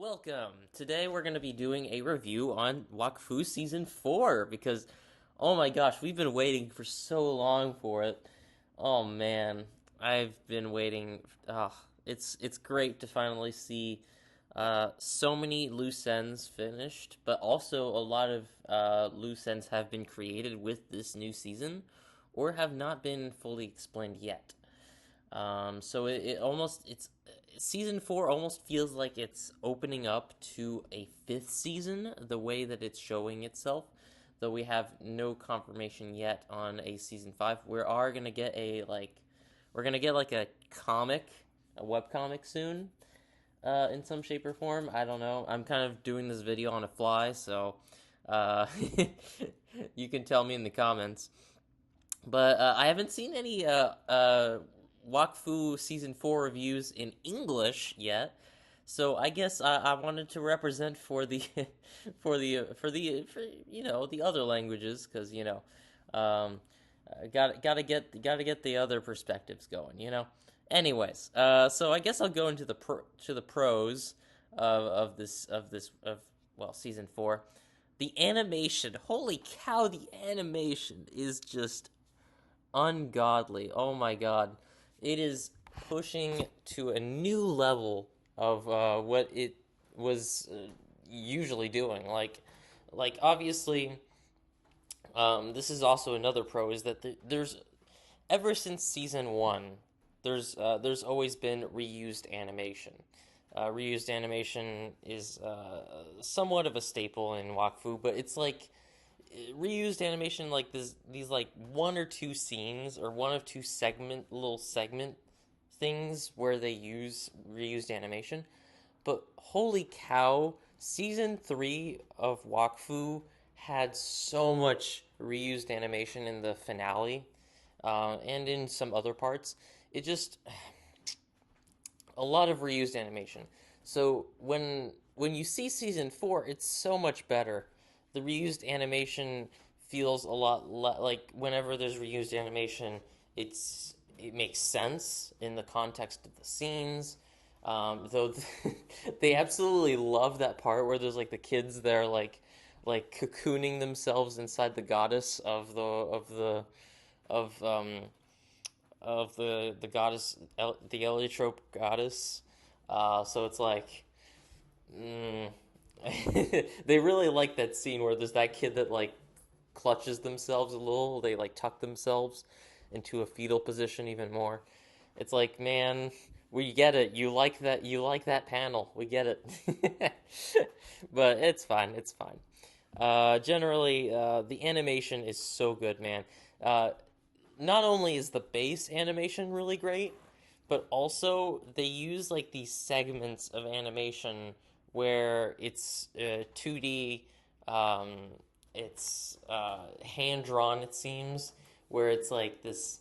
Welcome. Today we're going to be doing a review on Wakfu Season 4 because, oh my gosh, we've been waiting for so long for it. Oh man, I've been waiting. It's great to finally see so many loose ends finished, but also a lot of loose ends have been created with this new season or have not been fully explained yet. So it almost it's season 4 almost feels like it's opening up to a fifth season the way that it's showing itself. Though we have no confirmation yet on a season 5, we are gonna get we're gonna get like a web comic soon, in some shape or form. I don't know. I'm kind of doing this video on a fly, so uh, you can tell me in the comments. But I haven't seen any Wakfu season 4 reviews in English yet. So I guess I wanted to represent for the for the other languages because gotta get the other perspectives going. Anyways, so I guess I'll go into the pros of season 4. The animation, holy cow, the animation is just ungodly. Oh my god. It is pushing to a new level of what it was usually doing. Like obviously, this is also another pro is that there's ever since season 1, there's always been reused animation. Reused animation is somewhat of a staple in Wakfu, but it's like reused animation like these like one or two scenes or one of two little segment things where they use reused animation. But holy cow, season 3 of Wakfu had so much reused animation in the finale, and in some other parts. It just a lot of reused animation. So when you see season 4, it's so much better. The reused animation feels a lot like whenever there's reused animation, it makes sense in the context of the scenes. Though they absolutely love that part where there's like the kids there like cocooning themselves inside the goddess of the goddess, the heliotrope goddess. So it's like, mm, they really like that scene where there's that kid that like clutches themselves a little. They like tuck themselves into a fetal position even more. It's like, man, we get it. You like that. You like that panel. We get it. But it's fine. It's fine. Generally, the animation is so good, man. Uh, Not only is the base animation really great, but also they use like these segments of animation where it's 2D, um, it's hand drawn, it seems, where it's like this,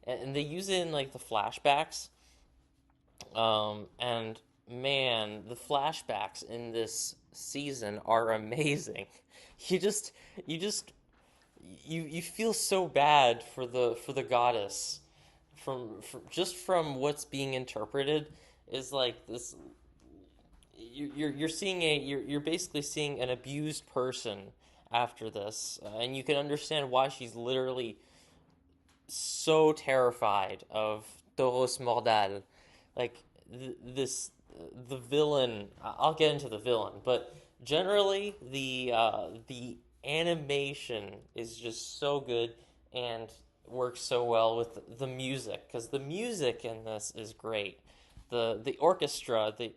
and they use it in like the flashbacks. And man, the flashbacks in this season are amazing. You just, you just you feel so bad for the goddess from just from what's being interpreted is like this. You're seeing you're basically seeing an abused person after this, and you can understand why she's literally so terrified of Toros Mordal. Like this, the villain. I'll get into the villain, but generally the animation is just so good and works so well with the music because the music in this is great. The orchestra, they,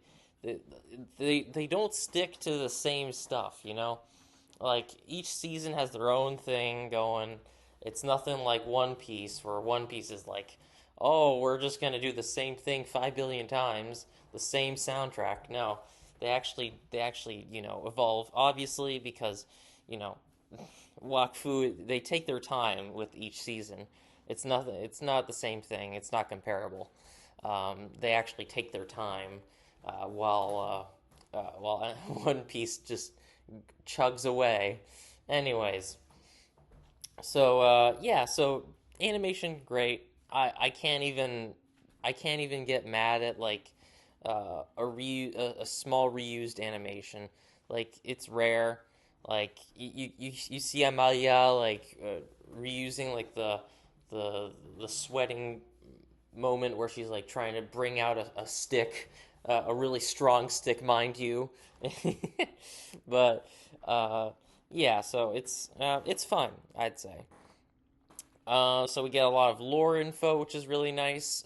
they don't stick to the same stuff. Like each season has their own thing going. It's nothing like One Piece, where One Piece is like, oh, we're just gonna do the same thing 5 billion times, the same soundtrack. No, they actually evolve obviously because you know Wakfu, they take their time with each season. It's nothing. It's not the same thing. It's not comparable. They actually take their time, while One Piece just chugs away. Anyways, so yeah, so animation great. I can't even get mad at like a small reused animation. Like it's rare. Like you see Amalia like reusing like the sweating moment where she's like trying to bring out a stick, a really strong stick, mind you. But uh, yeah, so it's fun, I'd say. So we get a lot of lore info, which is really nice.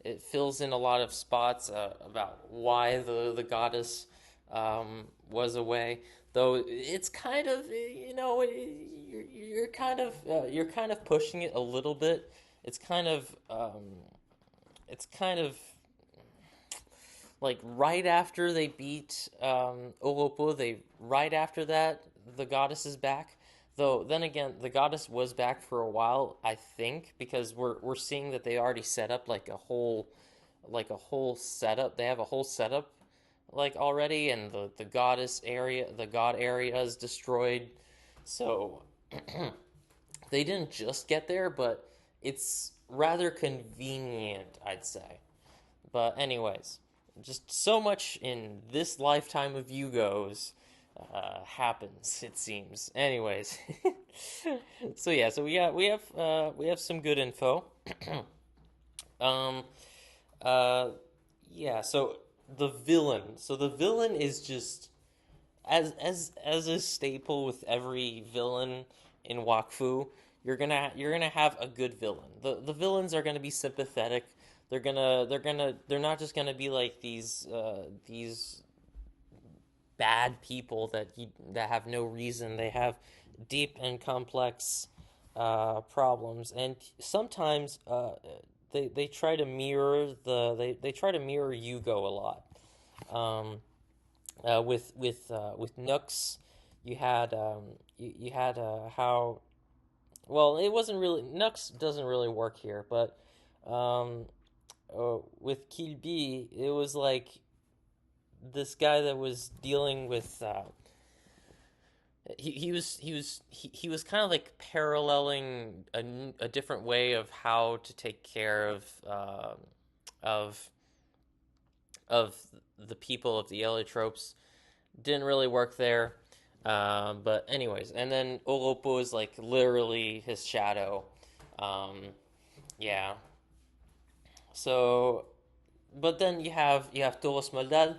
It fills in a lot of spots about why the goddess was away. Though it's kind of you're kind of pushing it a little bit. It's kind of it's kind of like right after they beat Oropo, they right after that the goddess is back. Though then again, the goddess was back for a while, I think, because we're seeing that they already set up like a whole setup. They have a whole setup like already, and the goddess area, the god area is destroyed. So they didn't just get there, but it's rather convenient, I'd say. But anyways, just so much in this lifetime of Yugos happens, it seems. Anyways, so yeah, so we have some good info. um, uh, yeah. So the villain is just as a staple with every villain in Wakfu, you're gonna have a good villain. The villains are gonna be sympathetic. They're not just gonna be like these bad people that have no reason. They have deep and complex problems, and sometimes they try to mirror they try to mirror Yugo a lot. Um, with Nooks, you had how well it wasn't really Nooks doesn't really work here, but um, with Kilby, it was like this guy that was dealing with he was kind of like paralleling a different way of how to take care of of the people of the Eliotropes. Didn't really work there. But anyways, and then Oropo is like literally his shadow. Um, yeah. So, but then you have Toros Mordal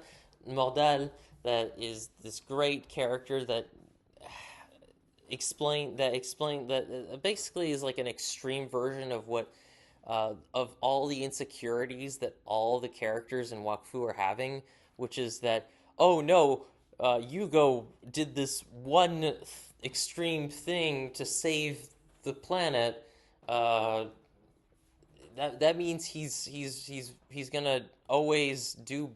that is this great character that explain that basically is like an extreme version of what of all the insecurities that all the characters in Wakfu are having, which is that oh no, Yugo did this one extreme thing to save the planet. Uh, that means he's gonna always do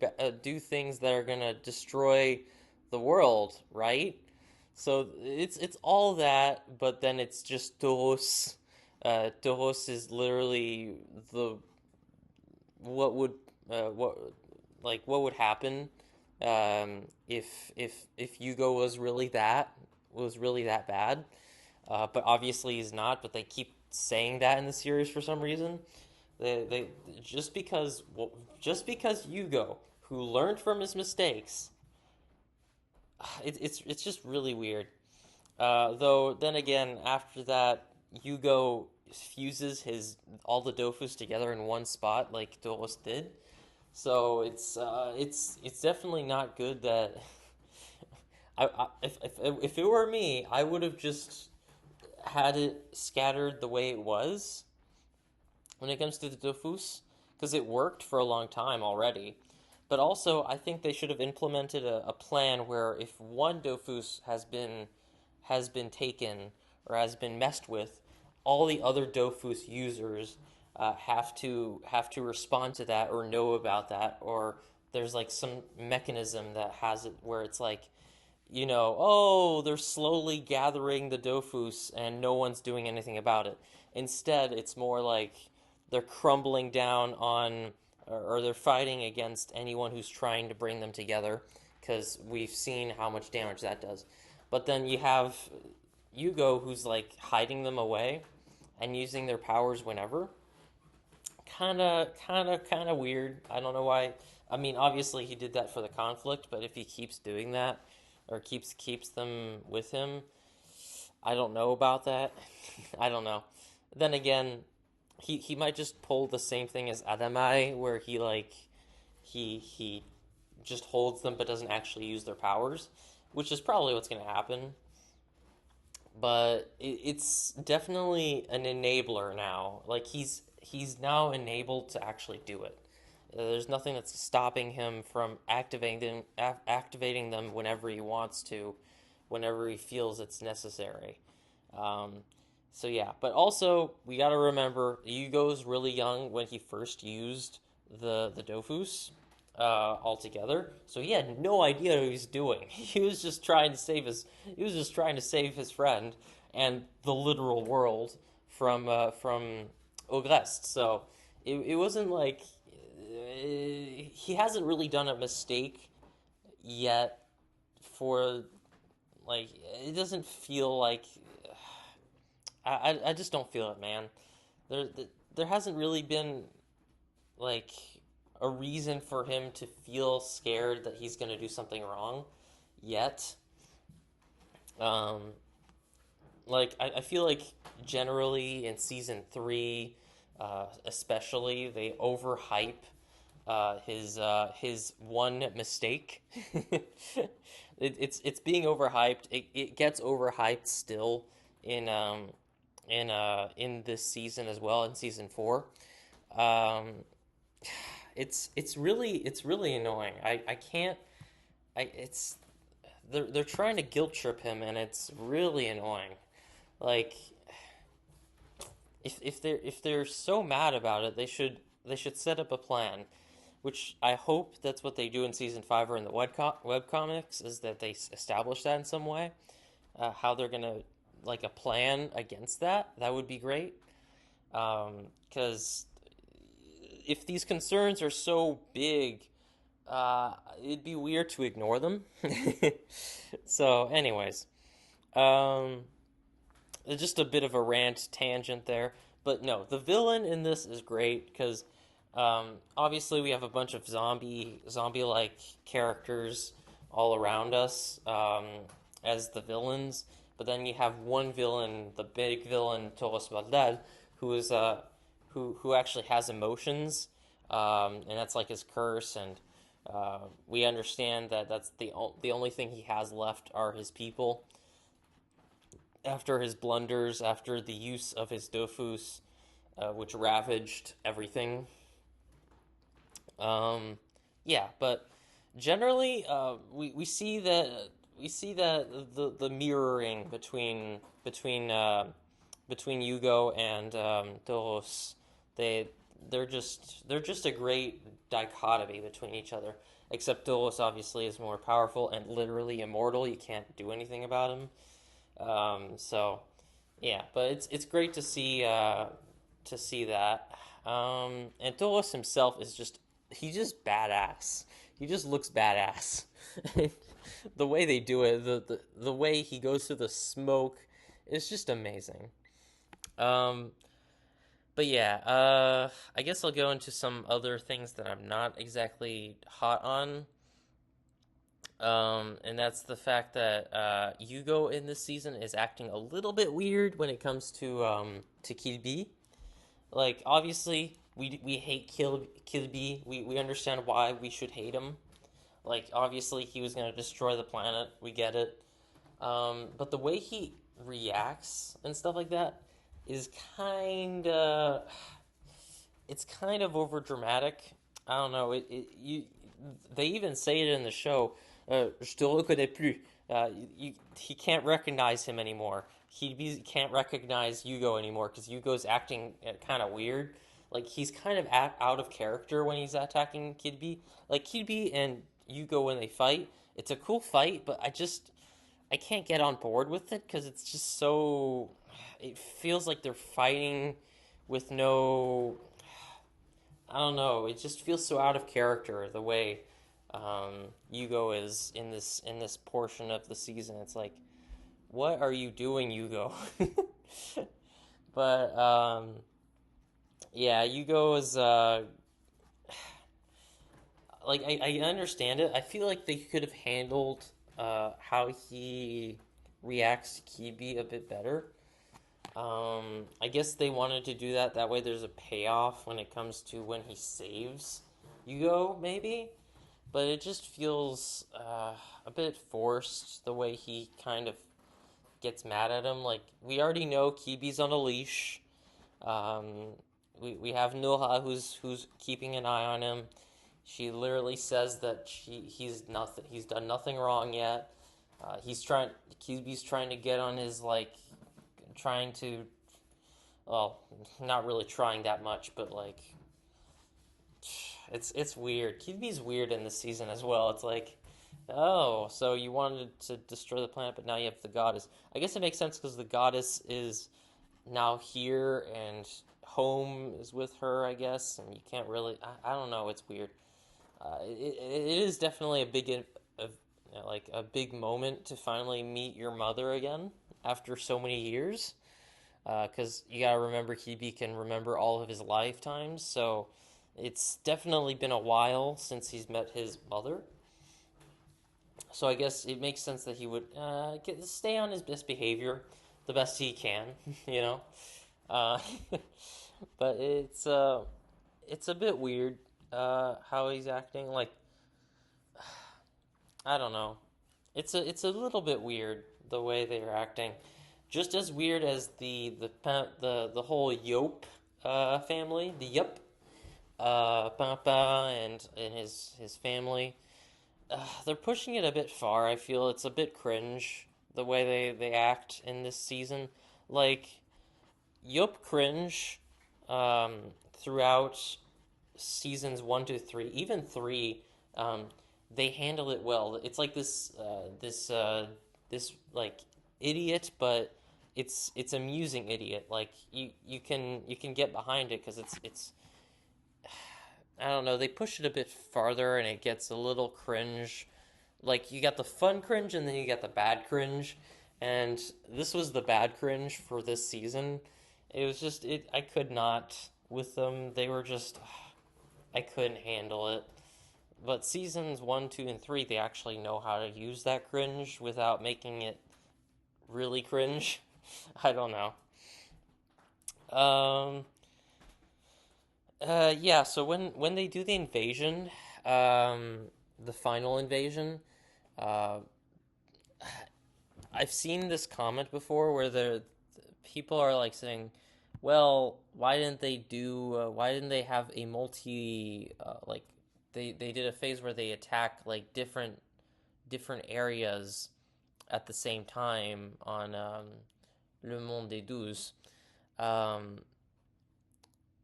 things that are gonna destroy the world, right? So it's all that, but then it's just Toros. Toros is literally the what would what what would happen if Yugo was really that bad. But obviously he's not. But they keep saying that in the series for some reason. They just because well, just because Yugo, who learned from his mistakes, it's just really weird. Though then again, after that, Yugo fuses his all the dofus together in one spot, like Doros did. So it's definitely not good that if it were me, I would have just had it scattered the way it was when it comes to the dofus because it worked for a long time already. But also, I think they should have implemented a plan where if one dofus has been taken or has been messed with, all the other dofus users have to respond to that or know about that, or there's like some mechanism that has it where it's like oh, they're slowly gathering the dofus and no one's doing anything about it. Instead, it's more like they're crumbling down on, or they're fighting against anyone who's trying to bring them together, because we've seen how much damage that does. But then you have Yugo, who's like hiding them away and using their powers whenever. Kind of weird. I don't know why. I mean, obviously he did that for the conflict, but if he keeps doing that or keeps them with him, I don't know about that. I don't know. Then again, he might just pull the same thing as Adamai, where he just holds them but doesn't actually use their powers, which is probably what's going to happen. But it's definitely an enabler now. Like he's now enabled to actually do it. There's nothing that's stopping him from activating them whenever he wants to, whenever he feels it's necessary. Um, so yeah, but also we got to remember Yugo's really young when he first used the Dofus altogether. So he had no idea what he was doing. He was just trying to save his friend and the literal world from Ogrest. So it wasn't like he hasn't really done a mistake yet for like it doesn't feel like I just don't feel it, man. There there hasn't really been like a reason for him to feel scared that he's going to do something wrong yet. Um, I feel like generally in season 3, especially they overhype his one mistake. It's being overhyped. It gets overhyped still in this season as well in season 4. Um, it's really annoying. I can't I it's they're trying to guilt trip him and it's really annoying. Like if they're so mad about it, they should set up a plan, which I hope that's what they do in season 5 or in the web comics is that they establish that in some way. How they're gonna like a plan against that. That would be great. Because if these concerns are so big, it'd be weird to ignore them. So, anyways, um, just a bit of a rant tangent there. But no, the villain in this is great because obviously we have a bunch of zombie like characters all around us as the villains. But then you have one villain, the big villain, Toros Maldad, who is who actually has emotions, and that's like his curse. And we understand that that's the only thing he has left are his people after his blunders, after the use of his dofus, which ravaged everything. Um, yeah, but generally, we see that the mirroring between Yugo and Toros, they they're just a great dichotomy between each other. Except Toros obviously is more powerful and literally immortal. You can't do anything about him. So yeah, but it's great to see that. And Toros himself is he's just badass. He just looks badass. The way they do it, the way he goes through the smoke, is just amazing. Um, but yeah, I guess I'll go into some other things that I'm not exactly hot on. And that's the fact that Yugo in this season is acting a little bit weird when it comes to Kirby. Like obviously we hate Kirby. We understand why we should hate him. Like obviously he was gonna destroy the planet. We get it. But the way he reacts and stuff like that is kind of over dramatic. I don't know. They even say it in the show. Je te reconnais plus. He can't recognize him anymore. Can't recognize Yugo anymore because Yugo's acting kind of weird. Like he's kind of out of character when he's attacking Kidby. Like Kidby and Yugo when they fight, it's a cool fight, but I can't get on board with it because it's just so. It feels like they're fighting with no. I don't know. It just feels so out of character the way Yugo is in this portion of the season. It's like, what are you doing, Yugo? But yeah, Yugo is like I understand it. I feel like they could have handled how he reacts to Kibi a bit better. I guess they wanted to do that. That way, there's a payoff when it comes to when he saves Yugo, maybe. But it just feels a bit forced the way he kind of gets mad at him. Like we already know Kibi's on a leash. Um, we have Noha who's keeping an eye on him. She literally says that he's done nothing wrong yet. Kibi's trying to get on his like trying to well, not really trying that much, but like it's weird. Kibi's weird in this season as well. It's like, oh, so you wanted to destroy the planet, but now you have the goddess. I guess it makes sense because the goddess is now here and home is with her, I guess, and you can't really. I don't know. It's weird. It is definitely a like a big moment to finally meet your mother again after so many years. Because you gotta remember Kibi can remember all of his lifetimes, so it's definitely been a while since he's met his mother. So I guess it makes sense that he would stay on his best behavior, the best he can, you know. Uh, but it's a bit weird how he's acting. Like I don't know, it's a little bit weird the way they're acting. Just as weird as the whole Yope family, the Yup Papa and his family. They're pushing it a bit far. I feel it's a bit cringe the way they act in this season. Like Yup cringe um, throughout seasons 1 to 3, even 3. Um, they handle it well. It's like this like idiot, but it's amusing idiot. Like you can get behind it because it's I don't know. They push it a bit farther, and it gets a little cringe. Like you got the fun cringe, and then you got the bad cringe, and this was the bad cringe for this season. It was just it. I could not with them. They were just I couldn't handle it. But seasons 1, 2, and 3, they actually know how to use that cringe without making it really cringe. I don't know. Um, yeah. So when they do the invasion, the final invasion, uh, I've seen this comment before where the people are like saying, "Well, why didn't they have a multi like they did a phase where they attack like different areas at the same time on Le Monde des Douze." Um,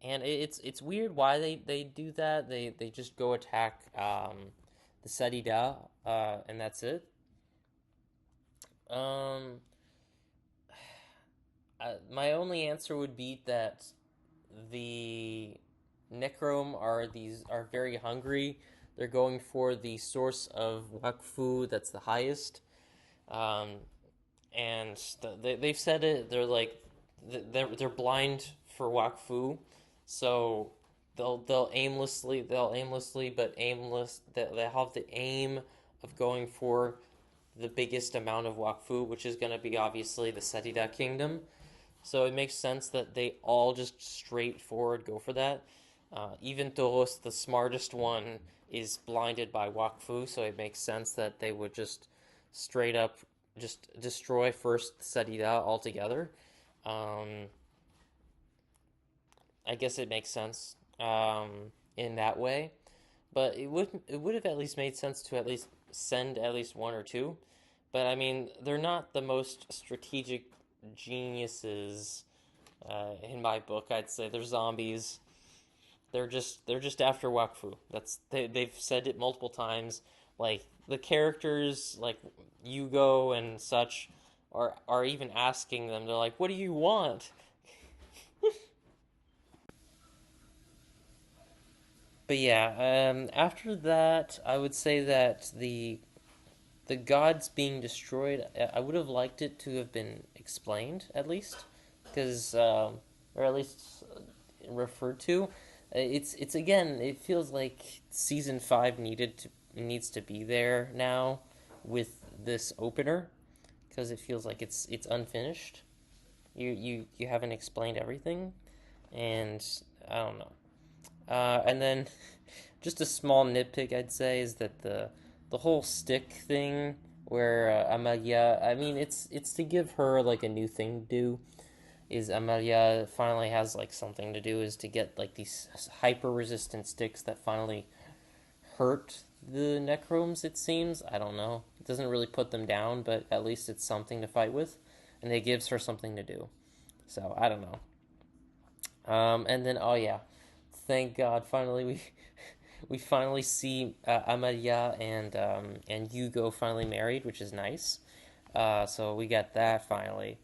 and it's weird why they do that. They just go attack the Sarida, and that's it. Um, my only answer would be that the Necrom are very hungry. They're going for the source of Wakfu that's the highest. Um, and they've said it. They're like they're blind for Wakfu, so they'll aimlessly but aimless they have the aim of going for the biggest amount of Wakfu, which is going to be obviously the Setida Kingdom. So it makes sense that they all just straightforward go for that. Even Toros, the smartest one, is blinded by Wakfu, so it makes sense that they would just straight up just destroy first Sarida altogether. Um, I guess it makes sense in that way, but it would have at least made sense to at least send at least one or two. But I mean, they're not the most strategic geniuses in my book. I'd say they're zombies. They're just after Wakfu. They've said it multiple times. Like the characters like Yugo and such are even asking them. They're like, "What do you want?" But yeah, after that, I would say that the gods being destroyed, I would have liked it to have been explained at least, because or at least referred to, It's again. It feels like season five needs to be there now with this opener because it feels like it's unfinished. You haven't explained everything, and I don't know. And then just a small nitpick I'd say is that the whole stick thing where Amalia, I mean it's to give her like a new thing to do. Is Amalia finally has like something to do is to get like these hyper resistant sticks that finally hurt the Necromes, it seems. I don't know. It doesn't really put them down, but at least it's something to fight with. And it gives her something to do. So I don't know. And then oh yeah, thank God finally we finally see Amalia and Hugo finally married, which is nice. So we got that finally.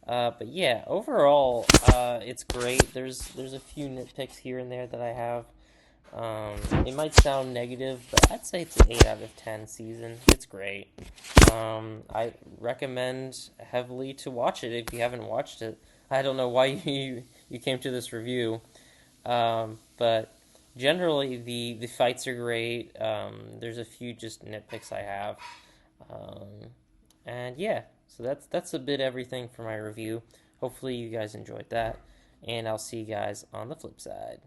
But yeah, overall, it's great. There's a few nitpicks here and there that I have. It might sound negative, but I'd say it's an 8 out of 10 season. It's great. I recommend heavily to watch it if you haven't watched it. I don't know why you came to this review, but generally the fights are great. There's a few just nitpicks I have, um, and yeah, so that's a bit everything for my review. Hopefully you guys enjoyed that, and I'll see you guys on the flip side.